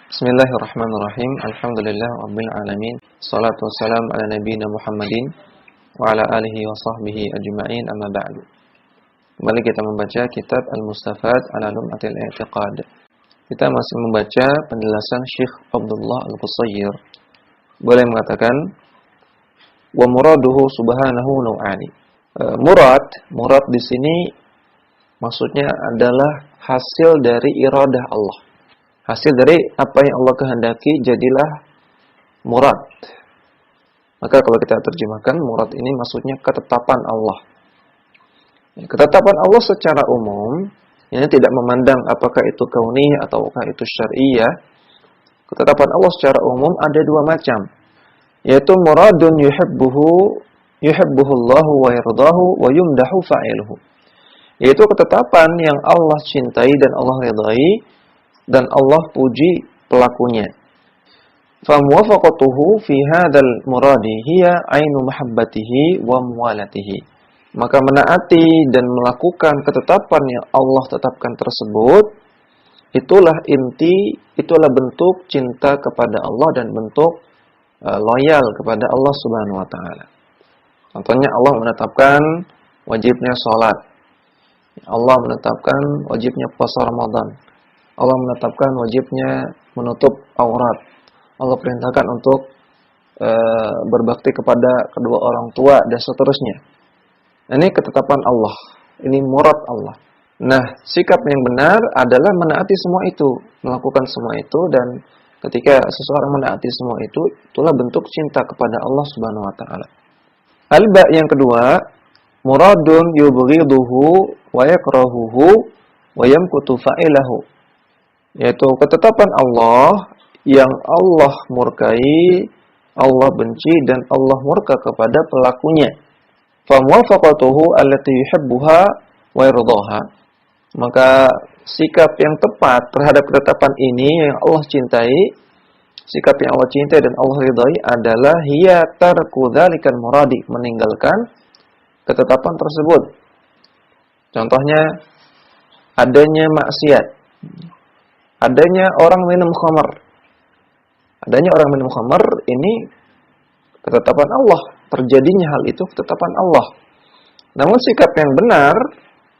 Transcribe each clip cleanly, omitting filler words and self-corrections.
Bismillahirrahmanirrahim. Alhamdulillah rabbil alamin. Shalatu wassalam ala nabiyyina Muhammadin wa ala alihi wa sahbihi ajma'in, amma ba'du. Kembali kita membaca kitab Al-Mustafad ala Lum'atil I'tiqad. Kita masih membaca penjelasan Syekh Abdullah Al-Qusayr. Boleh mengatakan wa muraduhu subhanahu naw'ani. Murad di sini maksudnya adalah hasil dari iradah Allah. Hasil dari apa yang Allah kehendaki jadilah murad. Maka kalau kita terjemahkan, murad ini maksudnya ketetapan Allah. Ketetapan Allah secara umum, ini tidak memandang apakah itu kauniyah ataukah itu syar'iyah. Ketetapan Allah secara umum ada dua macam, yaitu muradun yuhibbuhullahu wa yardahu wa yumdahu fa'iluhu. Yaitu ketetapan yang Allah cintai dan Allah ridai dan Allah puji pelakunya. Famuwafaqatuhu fi hadzal muradi hiya ainu mahabbatihi wa muwalatihi. Maka menaati dan melakukan ketetapan yang Allah tetapkan tersebut, itulah bentuk cinta kepada Allah dan bentuk loyal kepada Allah Subhanahu wa taala. Contohnya Allah menetapkan wajibnya salat. Allah menetapkan wajibnya puasa Ramadan. Allah menetapkan wajibnya menutup aurat. Allah perintahkan untuk berbakti kepada kedua orang tua dan seterusnya. Ini ketetapan Allah. Ini murad Allah. Nah, sikap yang benar adalah menaati semua itu, melakukan semua itu, dan ketika seseorang menaati semua itu, itulah bentuk cinta kepada Allah Subhanahu wa taala. Al-ba yang kedua, muradun yubghiduhu wa yakrahuhu wa yamkutu fa'ilahu. Yaitu ketetapan Allah yang Allah murkai, Allah benci dan Allah murka kepada pelakunya. Fa muwafaqatuhu allati yuhibbuha wa yardaha. Maka sikap yang tepat terhadap ketetapan ini yang Allah cintai, sikap yang Allah cintai dan Allah ridai adalah hiya tarku dzalikal muradi, meninggalkan ketetapan tersebut. Contohnya adanya maksiat. Adanya orang minum khamar. Adanya orang minum khamar ini ketetapan Allah. Terjadinya hal itu ketetapan Allah. Namun sikap yang benar,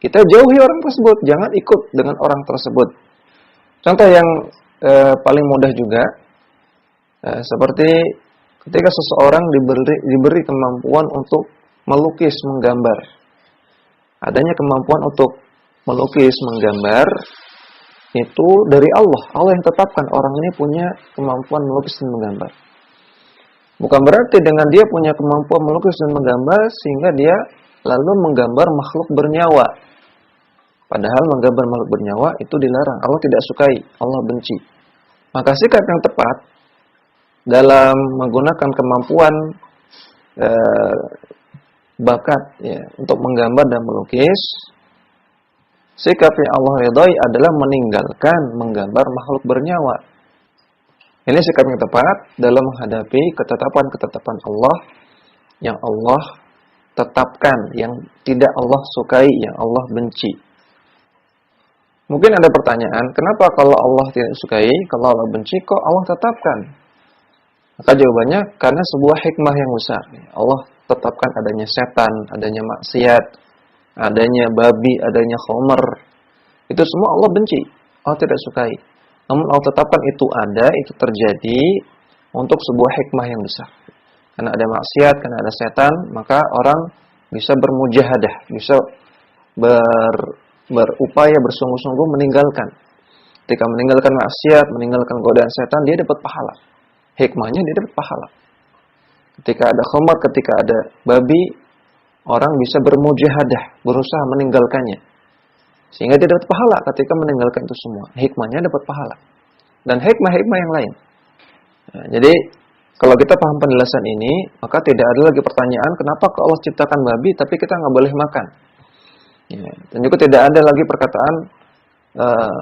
kita jauhi orang tersebut. Jangan ikut dengan orang tersebut. Contoh yang paling mudah juga, seperti ketika seseorang diberi kemampuan untuk melukis, menggambar. Adanya kemampuan untuk melukis, menggambar, itu dari Allah. Allah yang tetapkan orang ini punya kemampuan melukis dan menggambar. Bukan berarti dengan dia punya kemampuan melukis dan menggambar sehingga dia lalu menggambar makhluk bernyawa. Padahal menggambar makhluk bernyawa itu dilarang. Allah tidak sukai, Allah benci. Maka sikap yang tepat dalam menggunakan kemampuan bakat ya, untuk menggambar dan melukis, sikap yang Allah ridai adalah meninggalkan menggambar makhluk bernyawa. Ini sikap yang tepat dalam menghadapi ketetapan-ketetapan Allah yang Allah tetapkan, yang tidak Allah sukai, yang Allah benci. Mungkin ada pertanyaan, kenapa kalau Allah tidak sukai, kalau Allah benci, kok Allah tetapkan? Maka jawabannya, karena sebuah hikmah yang besar. Allah tetapkan adanya setan, adanya maksiat, adanya babi, adanya khamar. Itu semua Allah benci. Allah tidak sukai. Namun Allah tetapkan itu ada, itu terjadi untuk sebuah hikmah yang besar. Karena ada maksiat, karena ada setan, maka orang bisa bermujahadah, bisa berupaya bersungguh-sungguh meninggalkan. Ketika meninggalkan maksiat, meninggalkan godaan setan, dia dapat pahala. Hikmahnya dia dapat pahala. Ketika ada khamar, ketika ada babi, orang bisa bermujahadah, berusaha meninggalkannya. Sehingga dia dapat pahala ketika meninggalkan itu semua. Hikmahnya dapat pahala. Dan hikmah-hikmah yang lain. Nah, jadi, kalau kita paham penjelasan ini, maka tidak ada lagi pertanyaan, kenapa Allah ciptakan babi, tapi kita nggak boleh makan. Ya, dan juga tidak ada lagi perkataan,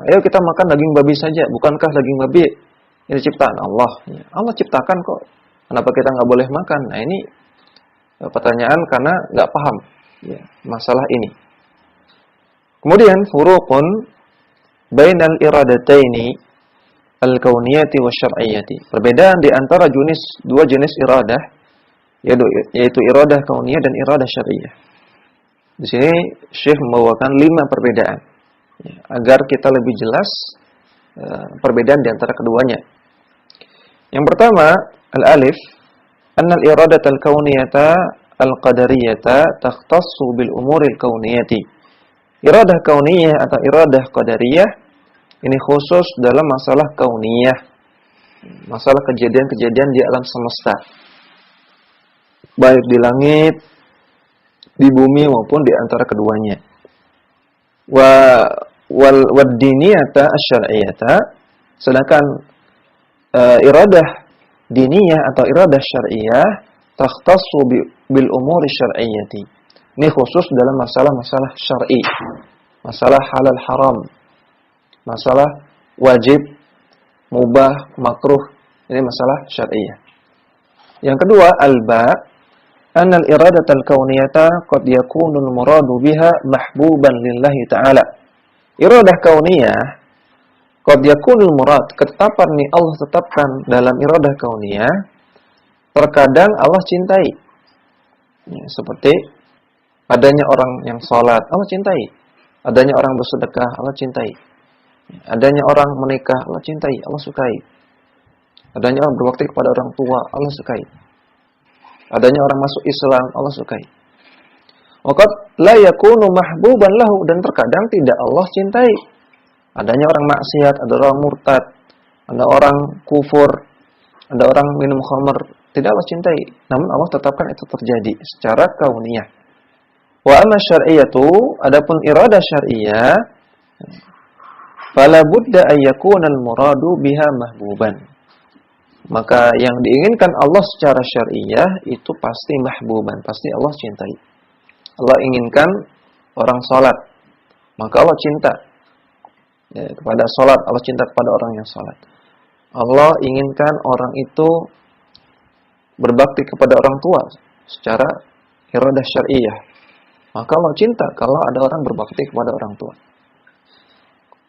ayo kita makan daging babi saja. Bukankah daging babi ini ciptaan Allah? Ya, Allah ciptakan kok. Kenapa kita nggak boleh makan? Nah, ini pertanyaan karena nggak paham ya, masalah ini. Kemudian furuqun bainal iradataini al-kauniyati wasyar'iyyati. Perbedaan di antara dua jenis iradah, yaitu iradah kauniyah dan iradah syar'iyyah. Di sini Syekh membawakan 5 perbedaan agar kita lebih jelas perbedaan di antara keduanya. Yang pertama, al-alif, anna al-iradah al-kauniyata al-qadariyata takhtassu bil umuril kauniyati. Iradah kauniyah atau iradah qadariyah ini khusus dalam masalah kauniyah, masalah kejadian-kejadian di alam semesta, baik di langit, di bumi maupun di antara keduanya. Wad diniyata asy-syar'iyyata, sedangkan iradah diniyah atau iradah syar'iyyah takhtassu bil umuri syar'iyyati. Ini khusus dalam masalah-masalah syar'i, masalah halal haram, masalah wajib, mubah, makruh. Ini masalah syar'iyyah. Yang kedua, al-ba', anna al-iradata al-kauniyata qad yakunu al-muradu biha mahbuban lillahi ta'ala. Iradah kauniyah qad yakunu al-murad, ketetapan nih Allah tetapkan dalam iradah kauniyah, terkadang Allah cintai. Ya, seperti adanya orang yang salat, Allah cintai. Adanya orang bersedekah, Allah cintai. Adanya orang menikah, Allah cintai, Allah sukai. Adanya orang berbakti kepada orang tua, Allah sukai. Adanya orang masuk Islam, Allah sukai. Waqad la yakunu mahbuban lahu, dan terkadang tidak Allah cintai. Adanya orang maksiat, ada orang murtad, ada orang kufur, ada orang minum khamr, tidak Allah cintai. Namun Allah tetapkan itu terjadi secara kauniyah. Wa amma syar'iyyatu, adapun iradah syar'iyyah, fala budda ay yakuna al-muradu biha mahbuban. Maka yang diinginkan Allah secara syar'iyyah itu pasti mahbuban, pasti Allah cintai. Allah inginkan orang salat, maka Allah cinta kepada salat, Allah cinta kepada orang yang salat. Allah inginkan orang itu berbakti kepada orang tua secara iradah syar'iyyah, maka Allah cinta kalau ada orang berbakti kepada orang tua.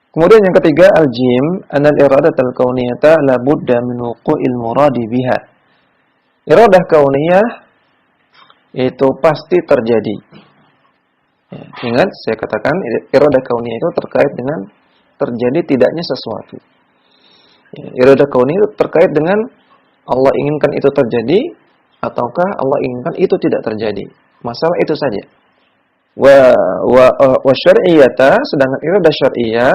Kemudian yang ketiga, al-jim, anal iradatul kauniyata la budda min wuqu'il muradi biha. Iradah kauniyah itu pasti terjadi. Ya, ingat saya katakan iradah kauniyah itu terkait dengan terjadi tidaknya sesuatu. Ya, iradah kauniyah itu terkait dengan Allah inginkan itu terjadi ataukah Allah inginkan itu tidak terjadi. Masalah itu saja. Wa syar'iyyata, sedangkan iradah syar'iyyah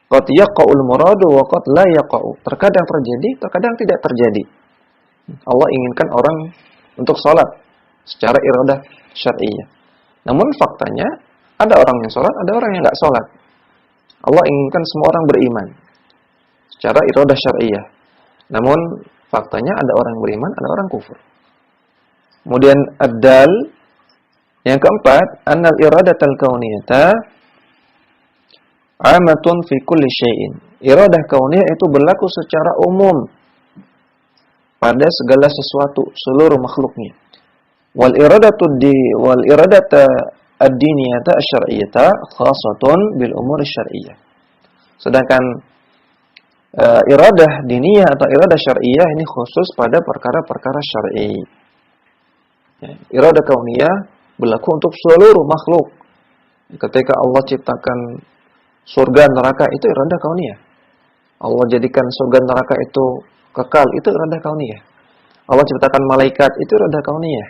qad yaqa'ul muradu wa qad la yaqa'u. Terkadang terjadi, terkadang tidak terjadi. Allah inginkan orang untuk salat secara iradah syar'iyyah. Namun faktanya ada orang yang salat, ada orang yang enggak salat. Allah inginkan semua orang beriman secara iradah syar'iyyah. Namun faktanya ada orang yang beriman, ada orang kufur. Kemudian ad-dal, yang keempat, annal iradatal kauniyata amatun fi kulli syai'in. Iradah kauniyah itu berlaku secara umum pada segala sesuatu, seluruh makhluknya. Wal iradata ad-diniyata asy-syar'iyyata khassatun bil umur syar'iyyah. Sedangkan iradah diniyah atau iradah syar'iyyah ini khusus pada perkara-perkara syar'i. Ya, iradah kauniyah berlaku untuk seluruh makhluk. Ketika Allah ciptakan surga neraka, itu iradah kauniyah. Allah jadikan surga neraka itu kekal, itu iradah kauniyah. Allah ciptakan malaikat, itu iradah kauniyah.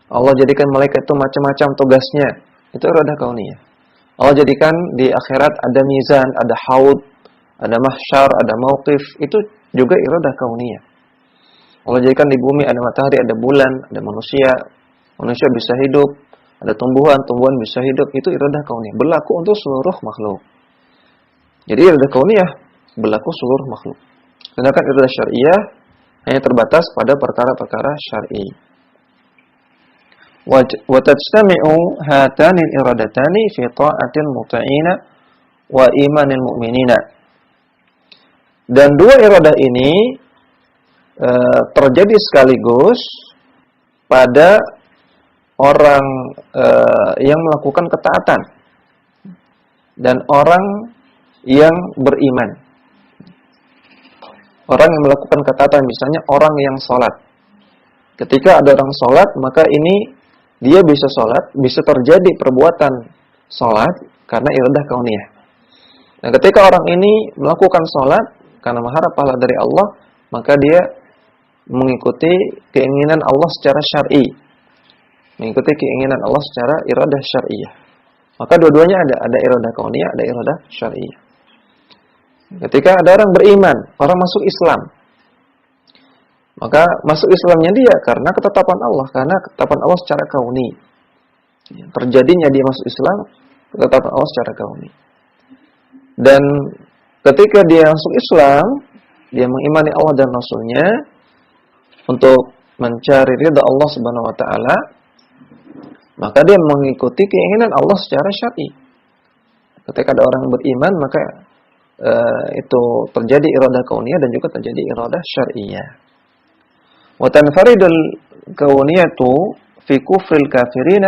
Allah jadikan malaikat itu macam-macam tugasnya, itu iradah kauniyah. Allah jadikan di akhirat ada mizan, ada haud, ada mahsyar, ada mauqif, itu juga iradah kauniyah. Allah jadikan di bumi ada matahari, ada bulan, ada manusia, manusia bisa hidup, ada tumbuhan, tumbuhan bisa hidup, itu iradah kauniyah, berlaku untuk seluruh makhluk. Jadi iradah kauniyah berlaku seluruh makhluk. Sedangkan iradah syar'iyyah hanya terbatas pada perkara-perkara syar'i. Wa tajtami'u hatani al-iradatani fi ta'atil muta'ina wa imanil mu'minina. Dan dua iradah ini terjadi sekaligus pada orang yang melakukan ketaatan dan orang yang beriman. Orang yang melakukan ketaatan, misalnya orang yang sholat. Ketika ada orang sholat, maka ini dia bisa sholat, bisa terjadi perbuatan sholat karena iradah kauniyah. Nah, ketika orang ini melakukan sholat karena mengharap pahala dari Allah, maka dia mengikuti keinginan Allah secara syar'i, mengikuti keinginan Allah secara iradah syar'iyah. Maka dua-duanya ada iradah kauniyah, ada iradah syar'iyah. Ketika ada orang beriman, orang masuk Islam, maka masuk Islamnya dia karena ketetapan Allah, karena ketetapan Allah secara kauni. Terjadinya dia masuk Islam, ketetapan Allah secara kauni. Dan ketika dia masuk Islam, dia mengimani Allah dan Rasulnya untuk mencari ridha Allah Subhanahu wa taala, maka dia mengikuti keinginan Allah secara syar'i. Ketika ada orang beriman, maka itu terjadi iradah kauniyah dan juga terjadi iradah syar'iyah. Wa tanfaridul kauniyatu fi kufril kafirina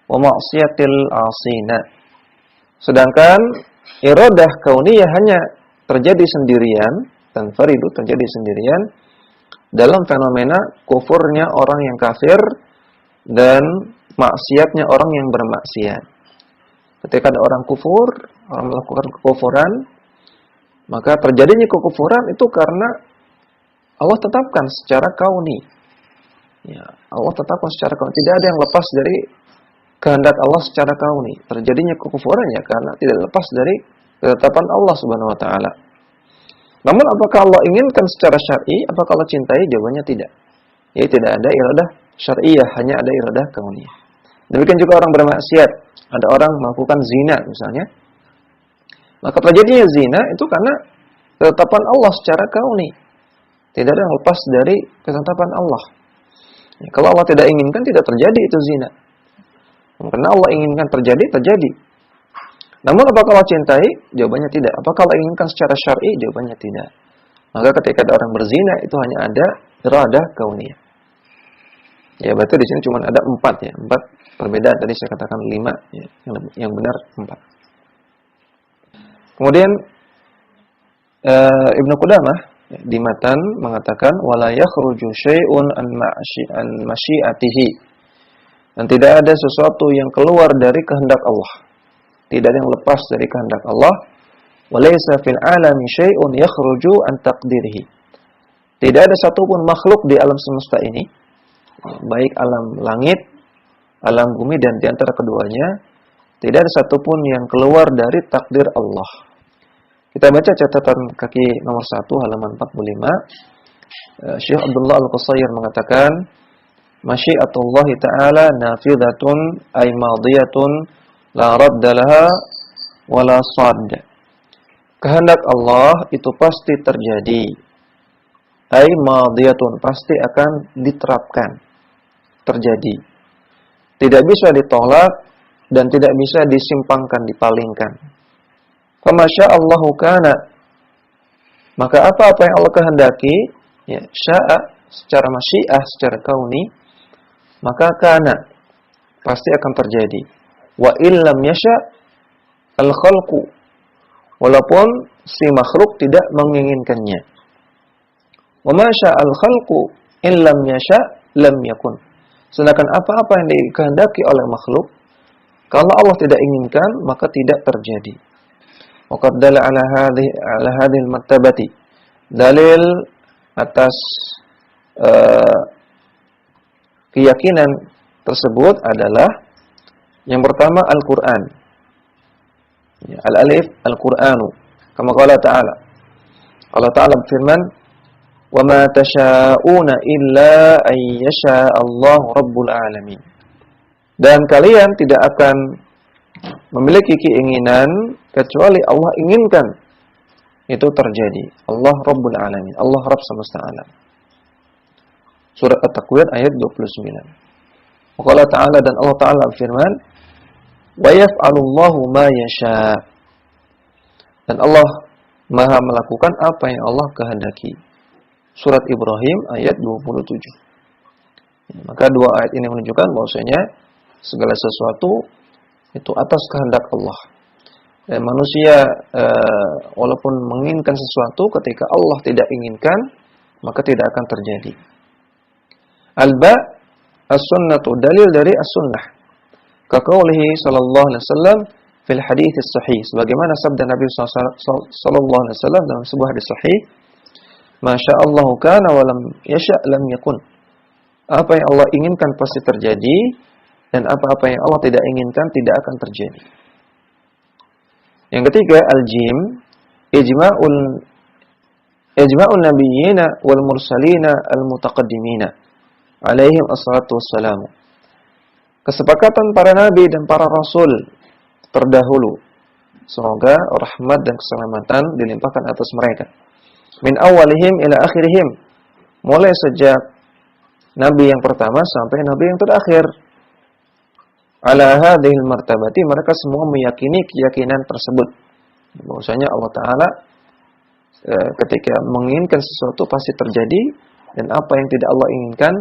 wa ma'siyatil 'asina. Sedangkan iradah kauniyah hanya terjadi sendirian, tanfaridu terjadi sendirian dalam fenomena kufurnya orang yang kafir dan maksiatnya orang yang bermaksiat. Ketika ada orang kufur, orang melakukan kekufuran, maka terjadinya kekufuran itu karena Allah tetapkan secara kauni. Ya, Allah tetapkan secara kauni. Tidak ada yang lepas dari kehendak Allah secara kauni. Terjadinya kekufuran ya karena tidak lepas dari ketetapan Allah Subhanahu wa taala. Namun apakah Allah inginkan secara syar'i? Apakah Allah cintai? Jawabannya tidak. Ya, tidak ada iradah syar'iyah, hanya ada iradah kauniyah. Demikian juga orang bermaksiat. Ada orang melakukan zina misalnya. Maka terjadinya zina itu karena ketetapan Allah secara kauni. Tidak ada yang lepas dari ketetapan Allah. Ya, kalau Allah tidak inginkan, tidak terjadi itu zina. Karena Allah inginkan terjadi, terjadi. Namun apakah Allah cintai? Jawabannya tidak. Apakah Allah inginkan secara syar'i? Jawabannya tidak. Maka ketika ada orang berzina, itu hanya ada iradah kauniyah. Ya, berarti di sini cuma ada 4 ya. 4 perbedaan, tadi saya katakan 5 ya. Yang benar 4. Kemudian Ibnu Qudamah di matan mengatakan wala yakhruju syai'un an masyiatihi. Dan tidak ada sesuatu yang keluar dari kehendak Allah. Tidak ada yang lepas dari kehendak Allah. Walaysa fil alami syai'un yakhruju an taqdirihi. Tidak ada satupun makhluk di alam semesta ini, baik alam langit, alam bumi dan di antara keduanya, tidak ada satupun yang keluar dari takdir Allah. Kita baca catatan kaki nomor 1 halaman 45. Syekh Abdullah Al-Qusayr mengatakan, masyiatullahi ta'ala nafidatun ay madiyatun la radda laha wa la sadd. Kehendak Allah itu pasti terjadi. Ay madiyatun, pasti akan diterapkan, terjadi. Tidak bisa ditolak dan tidak bisa disimpangkan, dipalingkan. Famasya'allahu kana, maka apa-apa yang Allah kehendaki, ya, sya'a secara masyiah, secara kauni, maka kana pasti akan terjadi. Wa illam yasha' al-khalqu, walaupun si makhluk tidak menginginkannya. Wa ma sya'al khalqu illam yasha' lam yakun. Sedangkan apa-apa yang dikehendaki oleh makhluk, kalau Allah tidak inginkan, maka tidak terjadi. Waqad dalla ala hadhihi al-martabati. Dalil atas keyakinan tersebut adalah yang pertama Al-Qur'an. Ya, al-alif Al-Qur'anu. Kama qala ta'ala. Allah Ta'ala berfirman, "Wa ma tasha'una illa an yasha Allah rabbul alamin." Dan kalian tidak akan memiliki keinginan kecuali Allah inginkan itu terjadi. Allah Rabbul Alamin, Allah Rabb semesta alam. Surah At-Takwir ayat 29. Allah Ta'ala dan Allah Ta'ala berfirman, "Wa yaf'alullahu ma yasha." Dan Allah Maha melakukan apa yang Allah kehendaki. Surat Ibrahim ayat 27. Maka dua ayat ini menunjukkan bahwasanya segala sesuatu itu atas kehendak Allah. Dan manusia walaupun menginginkan sesuatu, ketika Allah tidak inginkan, maka tidak akan terjadi. Al-ba as-sunnatu, dalil dari as-sunnah. Kaqaulihi sallallahu alaihi wasallam fil hadits sahih, sebagaimana sabda Nabi sallallahu alaihi wasallam dalam sebuah hadis sahih, "Masya Allah kana wa lam yasha' lam yakun." Apa yang Allah inginkan pasti terjadi, dan apa-apa yang Allah tidak inginkan tidak akan terjadi. Yang ketiga, al-jim, ijma'ul nabiyyina wal mursalina al-mutaqaddimina alaihim assalatu wassalamu. Kesepakatan para nabi dan para rasul terdahulu, semoga rahmat dan keselamatan dilimpahkan atas mereka. Min awalihim ila akhirihim, mulai sejak nabi yang pertama sampai nabi yang terakhir. Ala hadhil martabati, mereka semua meyakini keyakinan tersebut, bahwasanya Allah Ta'ala ketika menginginkan sesuatu pasti terjadi, dan apa yang tidak Allah inginkan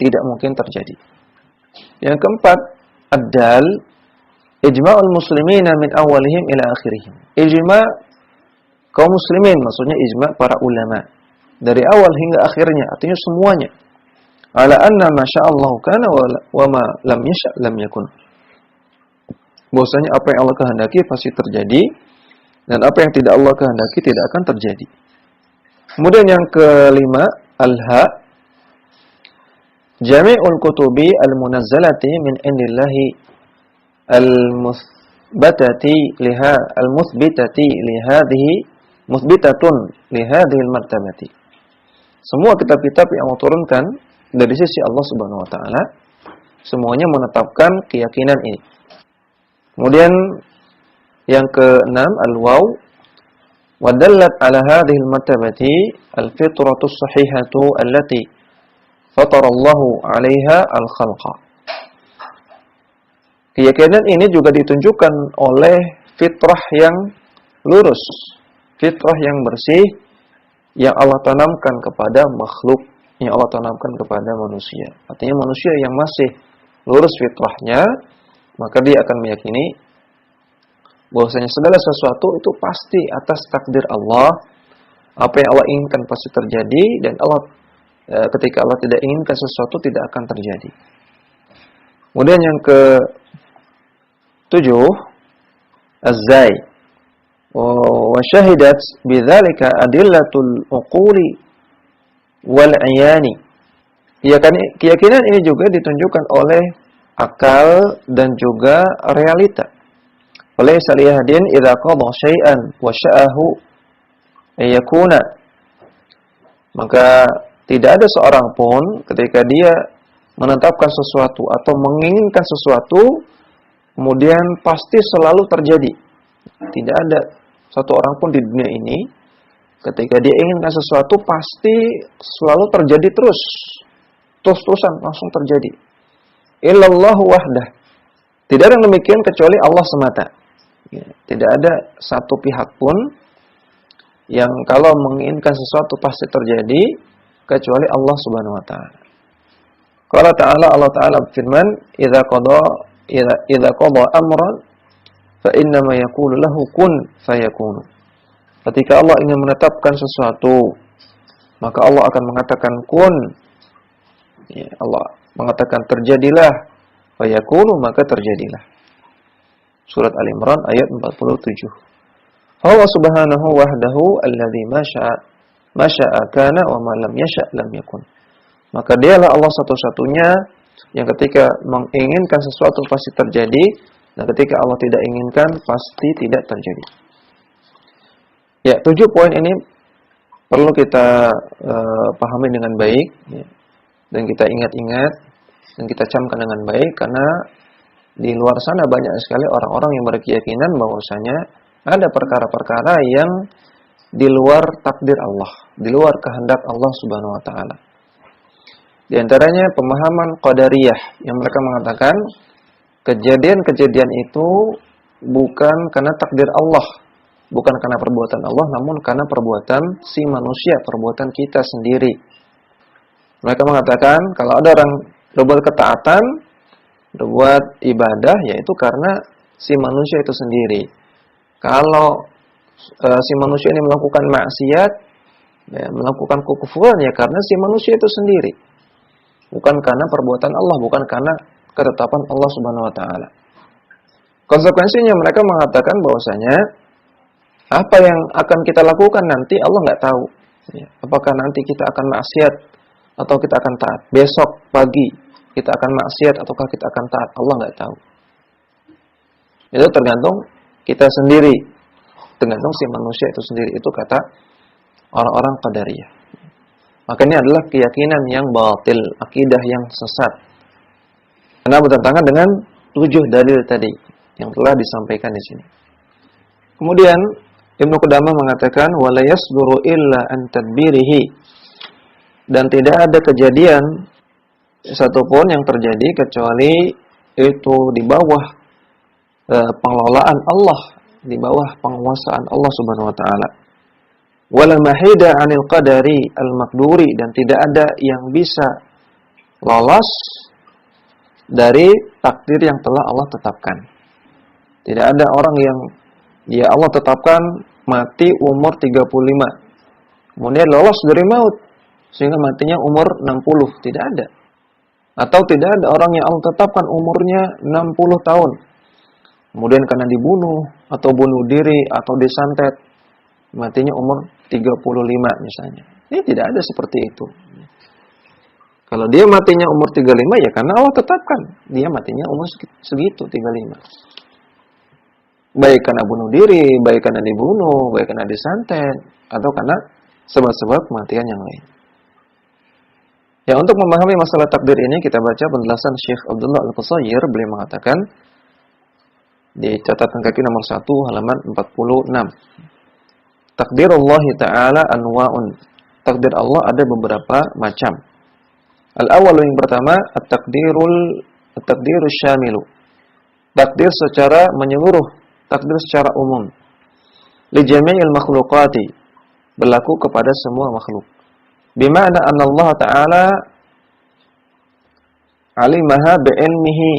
tidak mungkin terjadi. Yang keempat, ad-dal ijma'ul muslimina min awalihim ila akhirihim. Ijma' kaum muslimin, maksudnya ijma' para ulama dari awal hingga akhirnya, artinya semuanya. Ala anna ma sya'allahu kana wa ma lam yasha' lam yakun. Bahwasanya apa yang Allah kehendaki pasti terjadi, dan apa yang tidak Allah kehendaki tidak akan terjadi. Kemudian yang kelima, al-ha, jami'ul kutubi al-munazzalati min indillahi al-muthbatati li hadhihi muthbitatun li hadhihi al-martabati. Semua kitab-kitab yang Allah turunkan dari sisi Allah Subhanahu wa taala, semuanya menetapkan keyakinan ini. Kemudian yang keenam, al-waw, wa dallat ala hadhihi al-martabati al-fitratus sahihatu allati fatarallahu 'alaiha al-khalqa. Keyakinan ini juga ditunjukkan oleh fitrah yang lurus, fitrah yang bersih yang Allah tanamkan kepada makhluk, yang Allah tanamkan kepada manusia. Artinya manusia yang masih lurus fitrahnya, maka dia akan meyakini bahwasanya segala sesuatu itu pasti atas takdir Allah. Apa yang Allah inginkan pasti terjadi, dan Allah ketika Allah tidak inginkan sesuatu tidak akan terjadi. Kemudian yang ke-7, az-zai, wa syahidat bidzalika adillatul uquli wal iyani. Keyakinan ini juga ditunjukkan oleh akal dan juga realita. Oleh salihadin idza qada syai'an wa sya'ahu yakuna. Maka tidak ada seorang pun ketika dia menetapkan sesuatu atau menginginkan sesuatu kemudian pasti selalu terjadi. Tidak ada satu orang pun di dunia ini ketika dia inginkan sesuatu pasti selalu terjadi terus-terusan langsung terjadi. Illallahu wahdah. Tidak ada yang demikian kecuali Allah semata. Tidak ada satu pihak pun yang kalau menginginkan sesuatu pasti terjadi kecuali Allah Subhanahu wa taala. Qala ta'ala, Allah Ta'ala berfirman, idza qada amran fa innama yaqulu lahu kun fayakun. Ketika Allah ingin menetapkan sesuatu, maka Allah akan mengatakan kun. Ya, Allah mengatakan terjadilah, fayakunu, maka terjadilah. Surat Al-Imran ayat 47. Huwa subhanahu wahdahu alladzi ma syaa kana wa ma lam yasha' lam yakun. Maka dialah Allah satu-satunya yang ketika menginginkan sesuatu pasti terjadi, dan ketika Allah tidak inginkan pasti tidak terjadi. Ya, 7 poin ini perlu kita pahami dengan baik, ya, dan kita ingat-ingat dan kita camkan dengan baik, karena di luar sana banyak sekali orang-orang yang berkeyakinan bahwasanya ada perkara-perkara yang di luar takdir Allah, di luar kehendak Allah Subhanahu wa taala. Di antaranya pemahaman qadariyah yang mereka mengatakan kejadian-kejadian itu bukan karena takdir Allah, bukan karena perbuatan Allah, namun karena perbuatan si manusia, perbuatan kita sendiri. Mereka mengatakan kalau ada orang berbuat ketaatan, berbuat ibadah, yaitu karena si manusia itu sendiri. Kalau si manusia ini melakukan maksiat, ya, melakukan kekufuran, ya karena si manusia itu sendiri. Bukan karena perbuatan Allah, bukan karena ketetapan Allah Subhanahu wa taala. Konsekuensinya mereka mengatakan bahwasanya apa yang akan kita lakukan nanti Allah nggak tahu. Ya, apakah nanti kita akan maksiat atau kita akan taat? Besok pagi kita akan maksiat ataukah kita akan taat? Allah nggak tahu. Itu tergantung kita sendiri, tergantung si manusia itu sendiri. Itu kata orang-orang Qadariyah. Maka ini adalah keyakinan yang batil, akidah yang sesat. Karena bertentangan dengan 7 dalil tadi yang telah disampaikan di sini. Kemudian Ibnu Qudamah mengatakan wala yasduru illa an tadbirihi, dan tidak ada kejadian satupun yang terjadi kecuali itu di bawah pengelolaan Allah, di bawah penguasaan Allah Subhanahu wa taala. Wala mahida 'anil qadari al-maqduri, dan tidak ada yang bisa lolos dari takdir yang telah Allah tetapkan. Tidak ada orang yang ya Allah tetapkan mati umur 35. Kemudian lolos dari maut sehingga matinya umur 60, tidak ada. Atau tidak ada orang yang Allah tetapkan umurnya 60 tahun. Kemudian karena dibunuh atau bunuh diri atau disantet matinya umur 35 misalnya. Ini tidak ada seperti itu. Kalau dia matinya umur 35 ya karena Allah tetapkan dia matinya umur segitu 35. Baik karena bunuh diri, baik karena dibunuh, baik karena disantet, atau karena sebab-sebab kematian yang lain. Ya, untuk memahami masalah takdir ini kita baca penjelasan Syekh Abdullah Al-Qusayr. Beliau mengatakan di catatan kaki nomor 1 halaman 46. Takdirullah ta'ala anwa'un. Takdir Allah ada beberapa macam. Al-awwal, yang pertama, at-takdirus syamilu. Takdir secara menyeluruh, takdir secara umum. Li jami'il makhluqati, berlaku kepada semua makhluk. Bima'na anna Allah ta'ala alimaha bi'ilmihi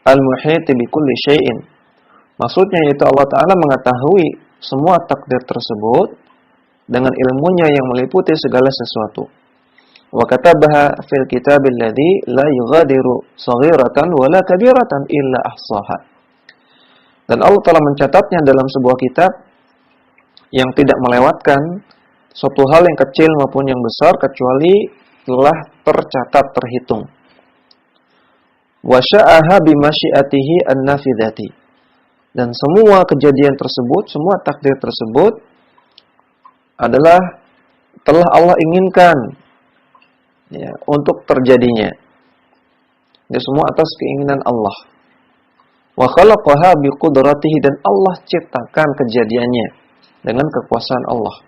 al-muhiti bi kulli syai'in. Maksudnya yaitu Allah ta'ala mengetahui semua takdir tersebut dengan ilmunya yang meliputi segala sesuatu. Wa katabaha fil kitabil ladzi la yughadiru saghiratan wala kabiratan illa ahsaha. Dan Allah telah mencatatnya dalam sebuah kitab yang tidak melewatkan suatu hal yang kecil maupun yang besar kecuali telah tercatat, terhitung. Wa sya'aha bi masyiatihi an-nafidhati. Dan semua kejadian tersebut, semua takdir tersebut adalah telah Allah inginkan ya, untuk terjadinya. Ini semua atas keinginan Allah. Wa khalaqaha bi qudratihi, dan Allah ciptakan kejadiannya dengan kekuasaan Allah.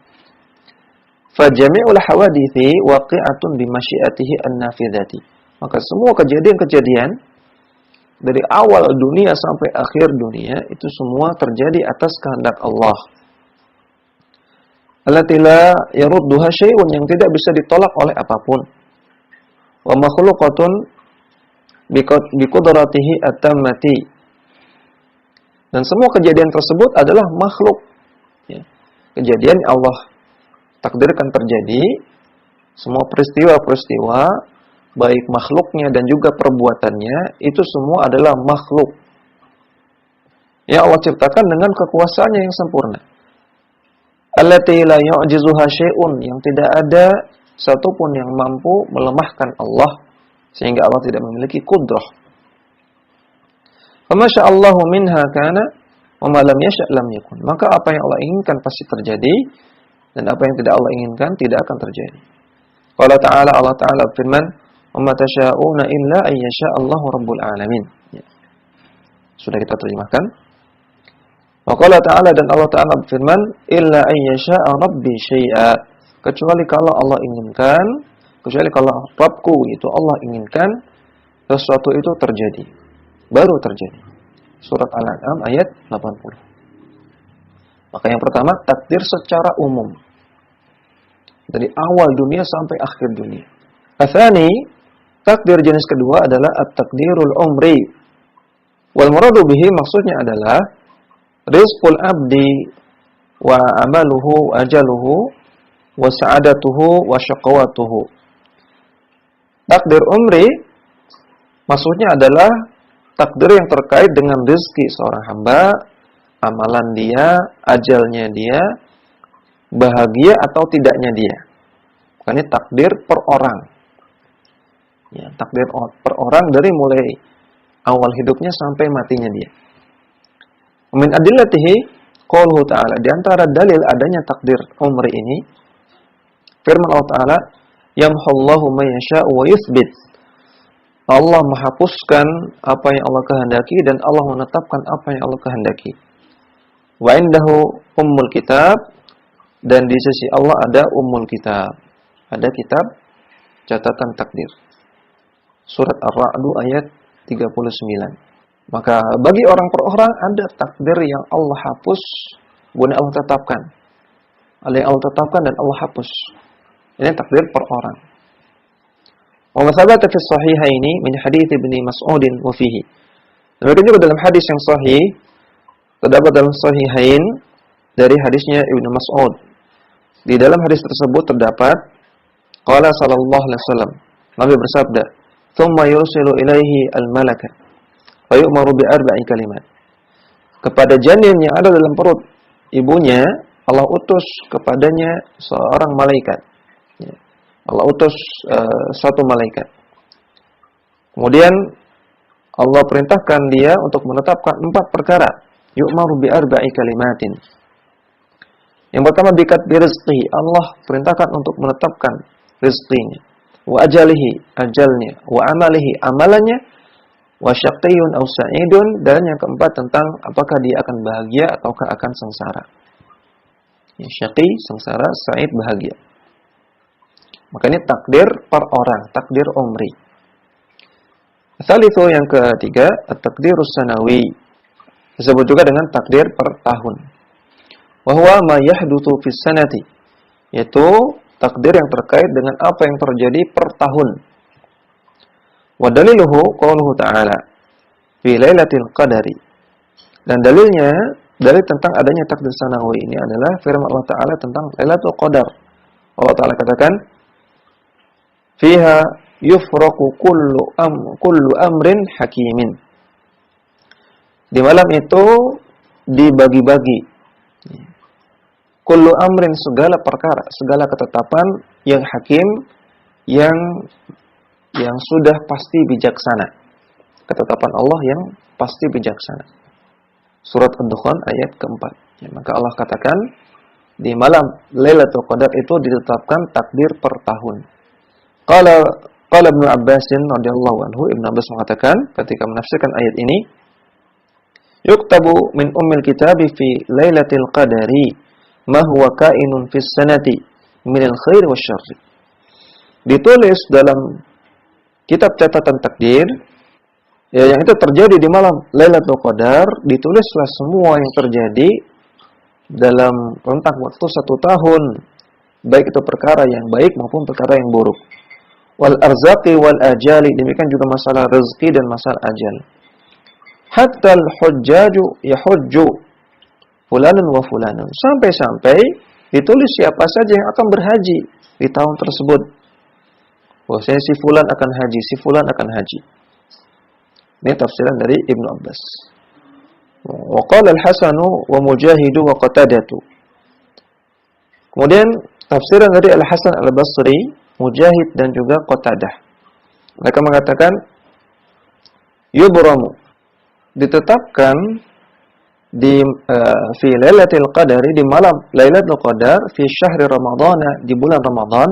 Fa jami'ul hawadithi waqi'atun bi masyiatihi an-nafidhati. Maka semua kejadian-kejadian dari awal dunia sampai akhir dunia itu semua terjadi atas kehendak Allah. Allati la yarudduha syai'un, yang tidak bisa ditolak oleh apapun. Wa makhluqatun bi qudratihi at-tammati. Dan semua kejadian tersebut adalah makhluk. Ya. Kejadian Allah takdirkan terjadi, semua peristiwa-peristiwa, baik makhluknya dan juga perbuatannya, itu semua adalah makhluk. Ya Allah ciptakan dengan kekuasaannya yang sempurna. Allati la yu'jizuha syai'un, yang tidak ada satupun yang mampu melemahkan Allah, sehingga Allah tidak memiliki kudrah. Fa masya'allahu minha kana wa ma lam yasha' lam yakun. Maka apa yang Allah inginkan pasti terjadi, dan apa yang tidak Allah inginkan tidak akan terjadi. Qala ta'ala, Allah Ta'ala firman, "Wa ma tasyaa'una illa ay yasha'allahu rabbul alamin." Ya. Sudah kita terjemahkan. Wa qala ta'ala, dan Allah Ta'ala berfirman, "Illa ay yasha'a rabbi syai'a." Kecuali kalau Allah inginkan, kecuali kalau Rabbku itu Allah inginkan sesuatu itu terjadi, baru terjadi. Surat Al-An'am ayat 80. Maka yang pertama, takdir secara umum. Dari awal dunia sampai akhir dunia. Atsani, takdir jenis kedua adalah at-takdirul umri. Wal muradu bihi maksudnya adalah rizqul abdi wa amaluhu ajaluhu wa sa'adatuhu wa syaqawatuhu. Takdir umri maksudnya adalah takdir yang terkait dengan rezeki seorang hamba, amalan dia, ajalnya dia, bahagia atau tidaknya dia. Ini takdir per orang. Ya, takdir per orang dari mulai awal hidupnya sampai matinya dia. Min adillatihi qauluhu ta'ala, di antara dalil adanya takdir umri ini firman Allah Ta'ala, yamhullahu may yasha'u wa yuthbit. Allah menghapuskan apa yang Allah kehendaki dan Allah menetapkan apa yang Allah kehendaki. Wa indahu ummul kitab, dan di sisi Allah ada ummul kitab. Ada kitab catatan takdir. Surat Ar-Ra'd ayat 39. Maka bagi orang per orang ada takdir yang Allah hapus, bukan Allah tetapkan. Ada yang Allah tetapkan dan Allah hapus. Ini takdir per orang. Wa masabata fi sahihaini min hadits Ibnu Mas'ud wa fihi. Demikian juga dalam hadis yang sahih terdapat dalam sahihain dari hadisnya Ibnu Mas'ud. Di dalam hadis tersebut terdapat qala sallallahu alaihi wasallam, Nabi bersabda, "Tsumma yursilu ilaihi al-malaka wa yu'maru bi arba'i kalimat." Kepada janin yang ada dalam perut ibunya, Allah utus kepadanya seorang malaikat. Allah utus satu malaikat. Kemudian Allah perintahkan dia untuk menetapkan 4 perkara. Yu'maru bi arba'i kalimatin. Yang pertama bi rizqi, Allah perintahkan untuk menetapkan rizqinya. Wa ajalihi, ajalnya. Wa amalihi, amalannya. Wa syaqiyyun aw sa'idun, dan yang keempat tentang apakah dia akan bahagia ataukah akan sengsara. Ya, syaqi, sengsara, sa'id, bahagia. Maka ini takdir per orang, takdir umri. Salisu yang ketiga, at-takdirus sanawi. Disebut juga dengan takdir per tahun. Wa huwa ma yahdutsu fis sanati, yaitu takdir yang terkait dengan apa yang terjadi per tahun. Wa daliluhu qauluhu ta'ala fi lailatul qadari. Dan dalilnya, dalil tentang adanya takdir sanawi ini adalah firman Allah Ta'ala tentang Lailatul Qadar. Allah Ta'ala katakan, fiha yufraqu kullu amrin hakimin. Di malam itu dibagi-bagi kullu amrin, segala perkara, segala ketetapan yang hakim, yang sudah pasti bijaksana. Ketetapan Allah yang pasti bijaksana. Surat Ad-Dukhan ayat keempat. Ya, maka Allah katakan di malam Lailatul Qadar itu ditetapkan takdir per tahun. Qala Ibnu Abbas radhiyallahu anhu, Ibnu Abbas mengatakan ketika menafsirkan ayat ini, yuktabu min ummil kitabi fi lailatul qadari ma huwa kainun fis sanati minal khair wasyarr. Ditulis dalam kitab catatan takdir, ya, yang itu terjadi di malam Lailatul Qadar, ditulislah semua yang terjadi dalam rentang waktu 1 tahun, baik itu perkara yang baik maupun perkara yang buruk. Wal arzaqi wal ajali, demikian juga masalah rezeki dan masalah ajal. Hatta al-hujjaju yahujju fulanun wa fulanun, sampai-sampai ditulis siapa saja yang akan berhaji di tahun tersebut. Bahwasanya si fulan akan haji, si fulan akan haji. Ini tafsiran dari Ibnu Abbas. Wa qala al-Hasanu wa Mujahidu wa Qatadatu. Kemudian tafsiran dari Al-Hasan Al-Basri, Mujahid dan juga Qatadah. Mereka mengatakan yubramu, ditetapkan di fi lailatul qadari, di malam Lailatul Qadar, fi syahri Ramadhana, di bulan Ramadan,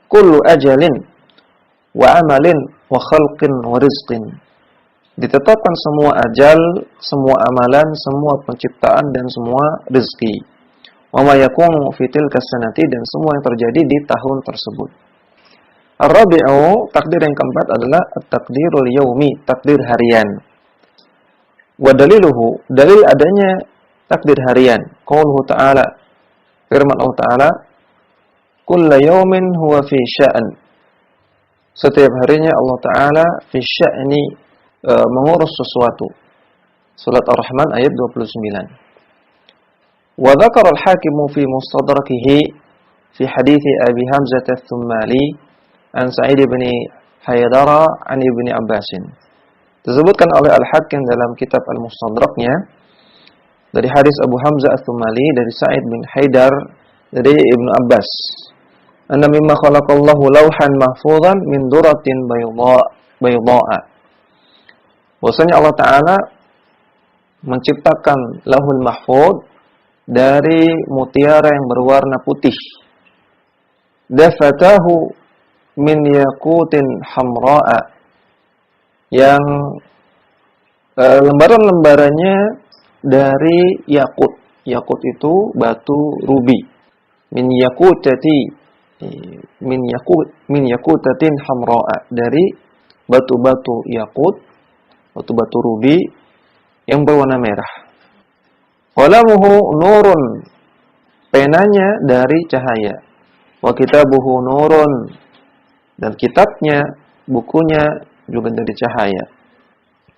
kullu ajalin wa amalin wa khalqin wa rizqin. Ditetapkan semua ajal, semua amalan, semua penciptaan dan semua rezeki. Wa ma yakunu fi tilka sanati, dan semua yang terjadi di tahun tersebut. Ar-rabi'u, takdir yang keempat adalah at-takdirul yaumi, takdir harian. Wa daliluhu, dalil adanya takdir harian, qauluhu ta'ala, firman Allah Ta'ala, kullu yaumin huwa fi sya'an. Setiap harinya Allah Ta'ala fi sya'ni, mengurus sesuatu. Surat Ar-Rahman ayat 29. Wa dzakara al-Hakim fi mustadrakihi fi hadits Abi Hamzah Ats-Tsummali an Sa'id bin Haydara an Ibnu Abbas. Disebutkan oleh Al-Hakim dalam kitab Al-Mustadraknya dari hadis Abu Hamzah Ats-Tsummali dari Sa'id bin Haidar dari Ibnu Abbas. Anna mimma khalaqallahu lawhan mahfuzan min duratin bayda'a. Bahwasanya Allah Ta'ala menciptakan lauhul mahfuz dari mutiara yang berwarna putih. Dafatahu min yaqutin hamra'a, yang lembaran-lembarannya dari yakut. Yakut itu batu rubi. Min yakutatin hamra'a, dari batu-batu yakut, batu-batu rubi yang berwarna merah. Qalamuhu nurun, penanya dari cahaya. Wa kitabuhu nurun, dan kitabnya, bukunya juga dari cahaya.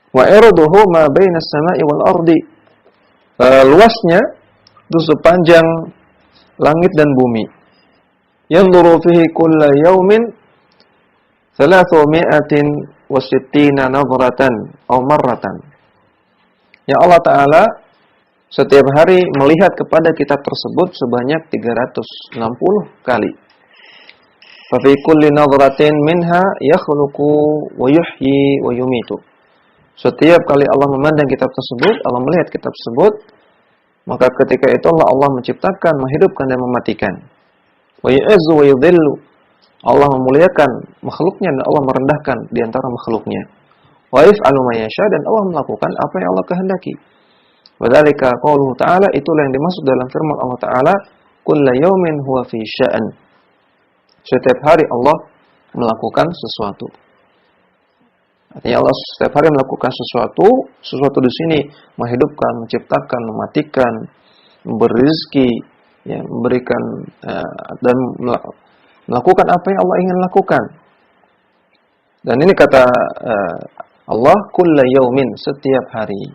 Wa irduhu ma baina as-sama'i wal ardi, luasnya itu sepanjang langit dan bumi. Yanzuru fihi kulla yawmin 360 nadratan aw marratan. Ya Allah Ta'ala setiap hari melihat kepada kitab tersebut sebanyak 360 kali. Fa fi kulli nadratin minha yakhluqu wa yuhyi wa yumitu. Setiap kali Allah memandang kitab tersebut, Allah melihat kitab tersebut, maka ketika itu Allah menciptakan, menghidupkan dan mematikan. Wa yu'izzu wa yudhillu. Allah memuliakan makhluknya dan Allah merendahkan di antara makhluknya. Wa yaf'alu ma yasha, dan Allah melakukan apa yang Allah kehendaki. Wadzalika qauluhu ta'ala, itulah yang dimaksud dalam firman Allah Ta'ala, kullu yaumin huwa fi sya'an. Setiap hari Allah melakukan sesuatu. Artinya Allah setiap hari melakukan sesuatu di sini menghidupkan, menciptakan, mematikan, memberi rezeki, ya, memberikan dan melakukan apa yang Allah ingin lakukan. Dan ini kata Allah, kullu yaumin, setiap hari.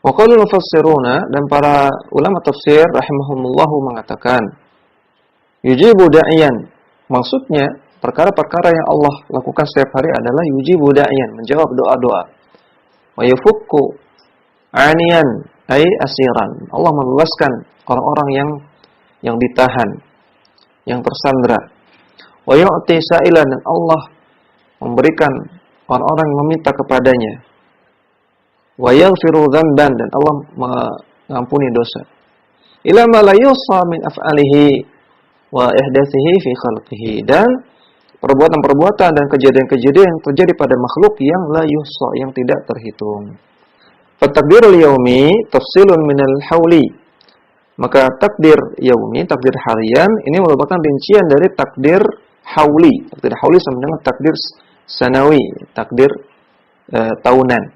Wa qala mufassiruna, dan para ulama tafsir rahimahumullah mengatakan, yujibu da'iyan, maksudnya perkara-perkara yang Allah lakukan setiap hari adalah yujibu da'iyan, menjawab doa-doa. Wa yafukku aniyan ay asiran, Allah membebaskan orang-orang yang ditahan, yang tersandera. Wa yu'ti sa'ilan, dan Allah memberikan orang-orang yang meminta kepadanya. Wa yaghfiru dzamban, dan Allah mengampuni dosa. Ila ma la yusa min af'alihi wa ihdatsihi fi khalqihi, dan perbuatan-perbuatan dan kejadian-kejadian yang terjadi pada makhluk yang la yusa, yang tidak terhitung. Fatakdirul yaumi tafsilun minal hauli, maka takdir yaumi, takdir harian, ini merupakan rincian dari takdir hauli. Takdir hauli sama dengan takdir sanawi, takdir tahunan.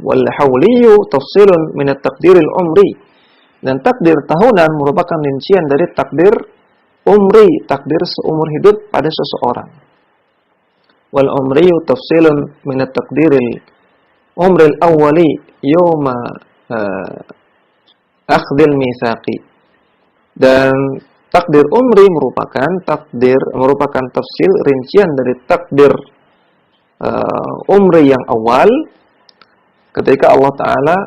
Wal hauliyu tafsilun min at-taqdiril umri, dan takdir tahunan merupakan rincian dari takdir umri, takdir seumur hidup pada seseorang. Wal umriyu tafsilun min at-taqdiril umril awwali yawma akhdil mitsaqi, dan takdir umri merupakan tafsil, rincian dari takdir umri yang awal ketika Allah Ta'ala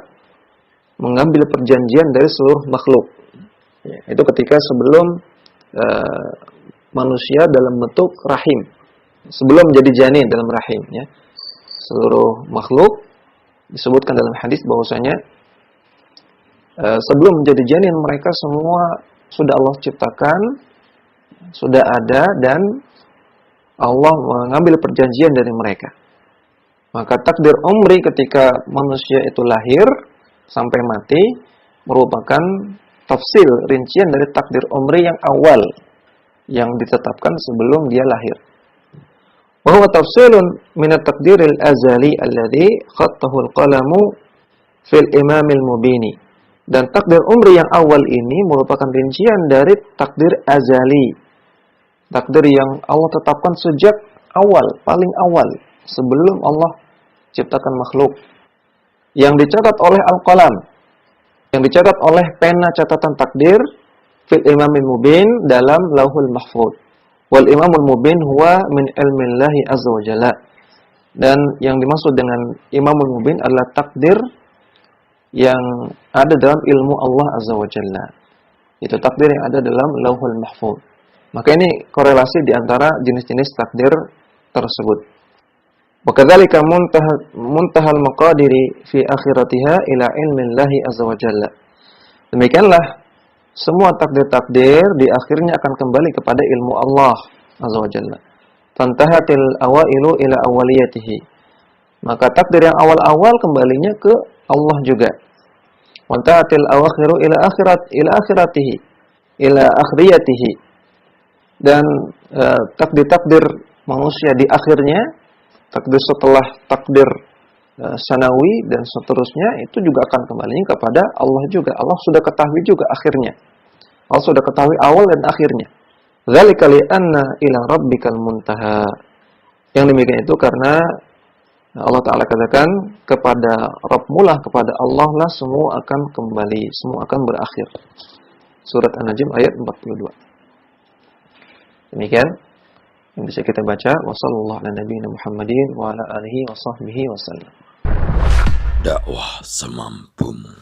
mengambil perjanjian dari seluruh makhluk. Ya, itu ketika sebelum manusia dalam bentuk rahim, sebelum menjadi janin dalam rahim, ya. Seluruh makhluk disebutkan dalam hadis bahwasanya sebelum menjadi janin mereka semua sudah Allah ciptakan, sudah ada, dan Allah mengambil perjanjian dari mereka. Maka takdir umri ketika manusia itu lahir sampai mati merupakan tafsil, rincian dari takdir umri yang awal yang ditetapkan sebelum dia lahir. Wa huwa tafsilun min at-taqdiril azali alladhi khattahu al-qalamu fil imamil mubini. Dan takdir umri yang awal ini merupakan rincian dari takdir azali, takdir yang Allah tetapkan sejak awal, paling awal, sebelum Allah ciptakan makhluk. yang dicatat oleh al-qalam, yang dicatat oleh pena catatan takdir fil imamil mubin dalam lauhul mahfuz. Wal imamul mubin huwa min ilmillahi azza wa jalla. Dan yang dimaksud dengan imamul mubin adalah takdir yang ada dalam ilmu Allah azza wa jalla. Itu takdir yang ada dalam lauhul mahfuz. Maka ini korelasi di antara jenis-jenis takdir tersebut. Wa kadzalika muntahal maqadiri fi akhiratiha ila ilmillahi azza wa jalla. Demikianlah semua takdir-takdir di akhirnya akan kembali kepada ilmu Allah azza wa jalla. Tantahatil awailu ila awaliyatihi. Maka takdir yang awal-awal kembalinya ke Allah juga. Wantahatil awakhiru ila akhiratihi, ila akhriyatihi. Dan takdir-takdir manusia di akhirnya, takdir setelah takdir sanawi dan seterusnya itu juga akan kembali kepada Allah juga. Allah sudah ketahui juga akhirnya. Allah sudah ketahui awal dan akhirnya. Dzalika li anna ila rabbikal muntaha. Yang demikian itu karena Allah Ta'ala katakan kepada Rabbmu lah, kepada Allah lah semua akan kembali, semua akan berakhir. Surat An-Najm ayat 42. Demikian yang bisa kita baca. Wassallallahu ala nabiyina Muhammadin wa ala alihi wa sahbihi wasallam. Dakwah semampumu.